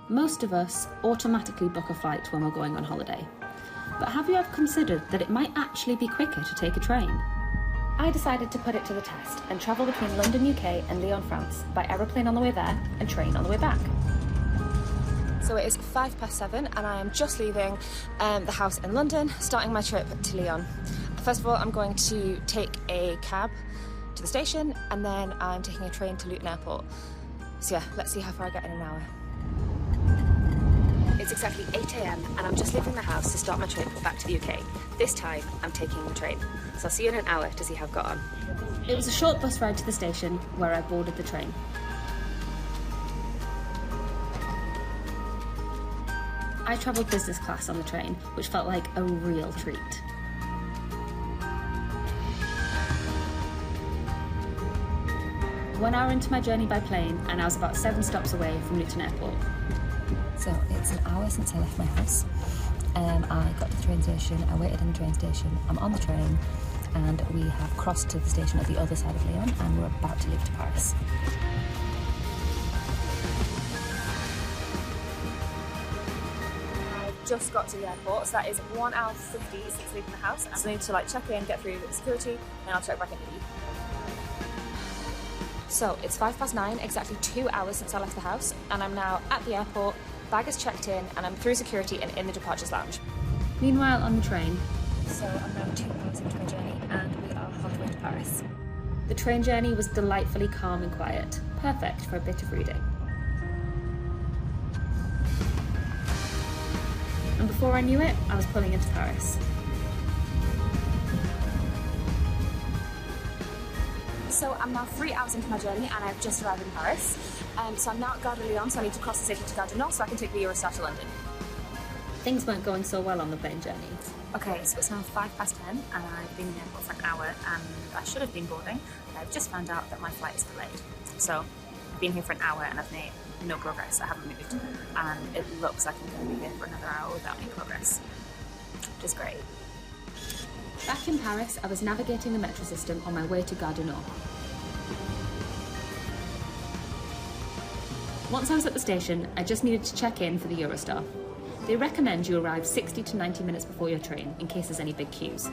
Most of us automatically book a flight when we're going on holiday. But have you ever considered that it might actually be quicker to take a train? I decided to put it to the test and travel between London, UK and Lyon, France by aeroplane on the way there and train on the way back. So it is 7:05 and I am just leaving the house in London, starting my trip to Lyon. First of all, I'm going to take a cab to the station and then I'm taking a train to Luton Airport. So yeah, let's see how far I get in an hour. It's exactly 8 AM and I'm just leaving the house to start my trip back to the UK. This time, I'm taking the train. So I'll see you in an hour to see how I've got on. It was a short bus ride to the station where I boarded the train. I travelled business class on the train, which felt like a real treat. One hour into my journey by plane and I was about 7 stops away from Luton Airport. So it's an hour since I left my house. I got to the train station, I waited in the train station, I'm on the train and we have crossed to the station at the other side of Lyon and we're about to leave to Paris. I've just got to the airport, so that is 1 hour 50 since leaving the house. I need to check in, get through security, and I'll check back in with you. So it's 9:05, exactly 2 hours since I left the house, and I'm now at the airport, bag is checked in, and I'm through security and in the departures lounge. Meanwhile, on the train, so I'm now 2 hours into my journey, and we are halfway to Paris. The train journey was delightfully calm and quiet, perfect for a bit of reading. And before I knew it, I was pulling into Paris. So I'm now 3 hours into my journey and I've just arrived in Paris. So I'm now at Gare de Lyon, so I need to cross the city to Gare du Nord so I can take the Eurostar to London. Things weren't going so well on the plane journey. Okay, so it's now 10:05 and I've been in the airport for an hour and I should have been boarding. I've just found out that my flight is delayed. So I've been here for an hour and I've made no progress. I haven't moved and it looks like I'm going to be here for another hour without any progress, which is great. Back in Paris, I was navigating the metro system on my way to Gare du Nord. Once I was at the station, I just needed to check in for the Eurostar. They recommend you arrive 60 to 90 minutes before your train in case there's any big queues.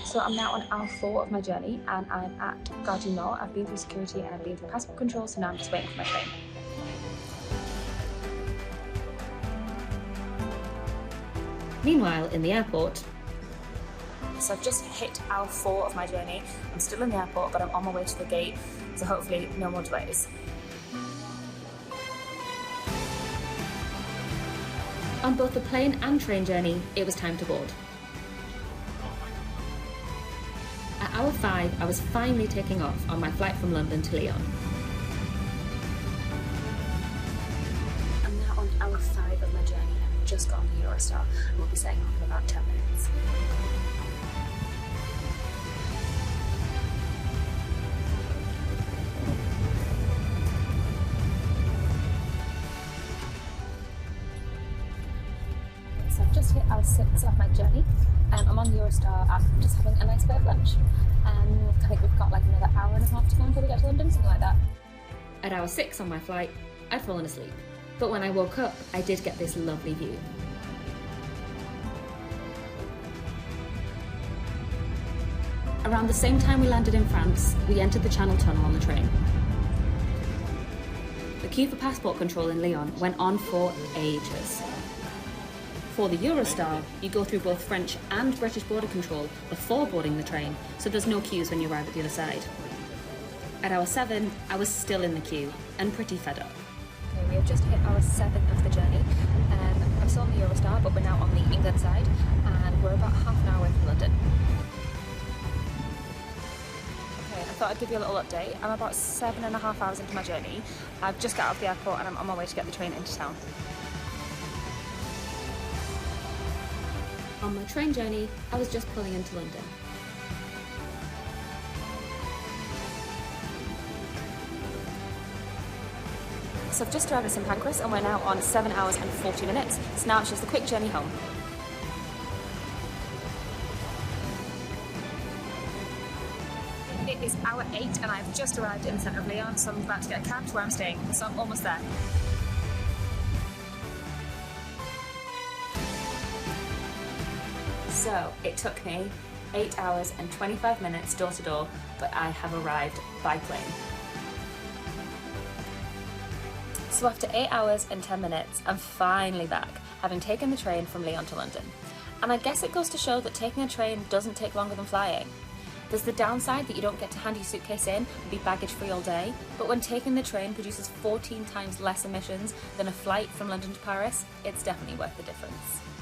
So I'm now on hour 4 of my journey and I'm at Gare du Nord. I've been through security and I've been through passport control, so now I'm just waiting for my train. Meanwhile, in the airport, so I've just hit hour 4 of my journey. I'm still in the airport, but I'm on my way to the gate, so hopefully no more delays. On both the plane and train journey, it was time to board. At hour 5, I was finally taking off on my flight from London to Lyon. I'm now on hour 5 of my journey and I've just got on the Eurostar and we'll be setting off in about 10 minutes. So I've just hit hour 6 of my journey and I'm on the Eurostar. I'm just having a nice bit of lunch and I think we've got like another hour and a half to go until we get to London, something like that. At hour 6 on my flight, I'd fallen asleep. But when I woke up, I did get this lovely view. Around the same time we landed in France, we entered the Channel Tunnel on the train. The queue for passport control in Lyon went on for ages. For the Eurostar, you go through both French and British border control before boarding the train, so there's no queues when you arrive at the other side. At hour 7, I was still in the queue and pretty fed up. Okay, we have just hit hour 7 of the journey. I'm still on the Eurostar, but we're now on the England side and we're about half an hour away from London. Okay, I thought I'd give you a little update. I'm about 7.5 hours into my journey. I've just got out of the airport and I'm on my way to get the train into town. On my train journey, I was just pulling into London. So I've just arrived at St Pancras and we're now on 7 hours and 40 minutes. So now it's just a quick journey home. It is hour 8 and I've just arrived in the centre of Lyon, so I'm about to get a cab to where I'm staying, so I'm almost there. So it took me 8 hours and 25 minutes door to door, but I have arrived by plane. So after 8 hours and 10 minutes, I'm finally back, having taken the train from Lyon to London. And I guess it goes to show that taking a train doesn't take longer than flying. There's the downside that you don't get to hand your suitcase in and be baggage free all day, but when taking the train produces 14 times less emissions than a flight from London to Paris, it's definitely worth the difference.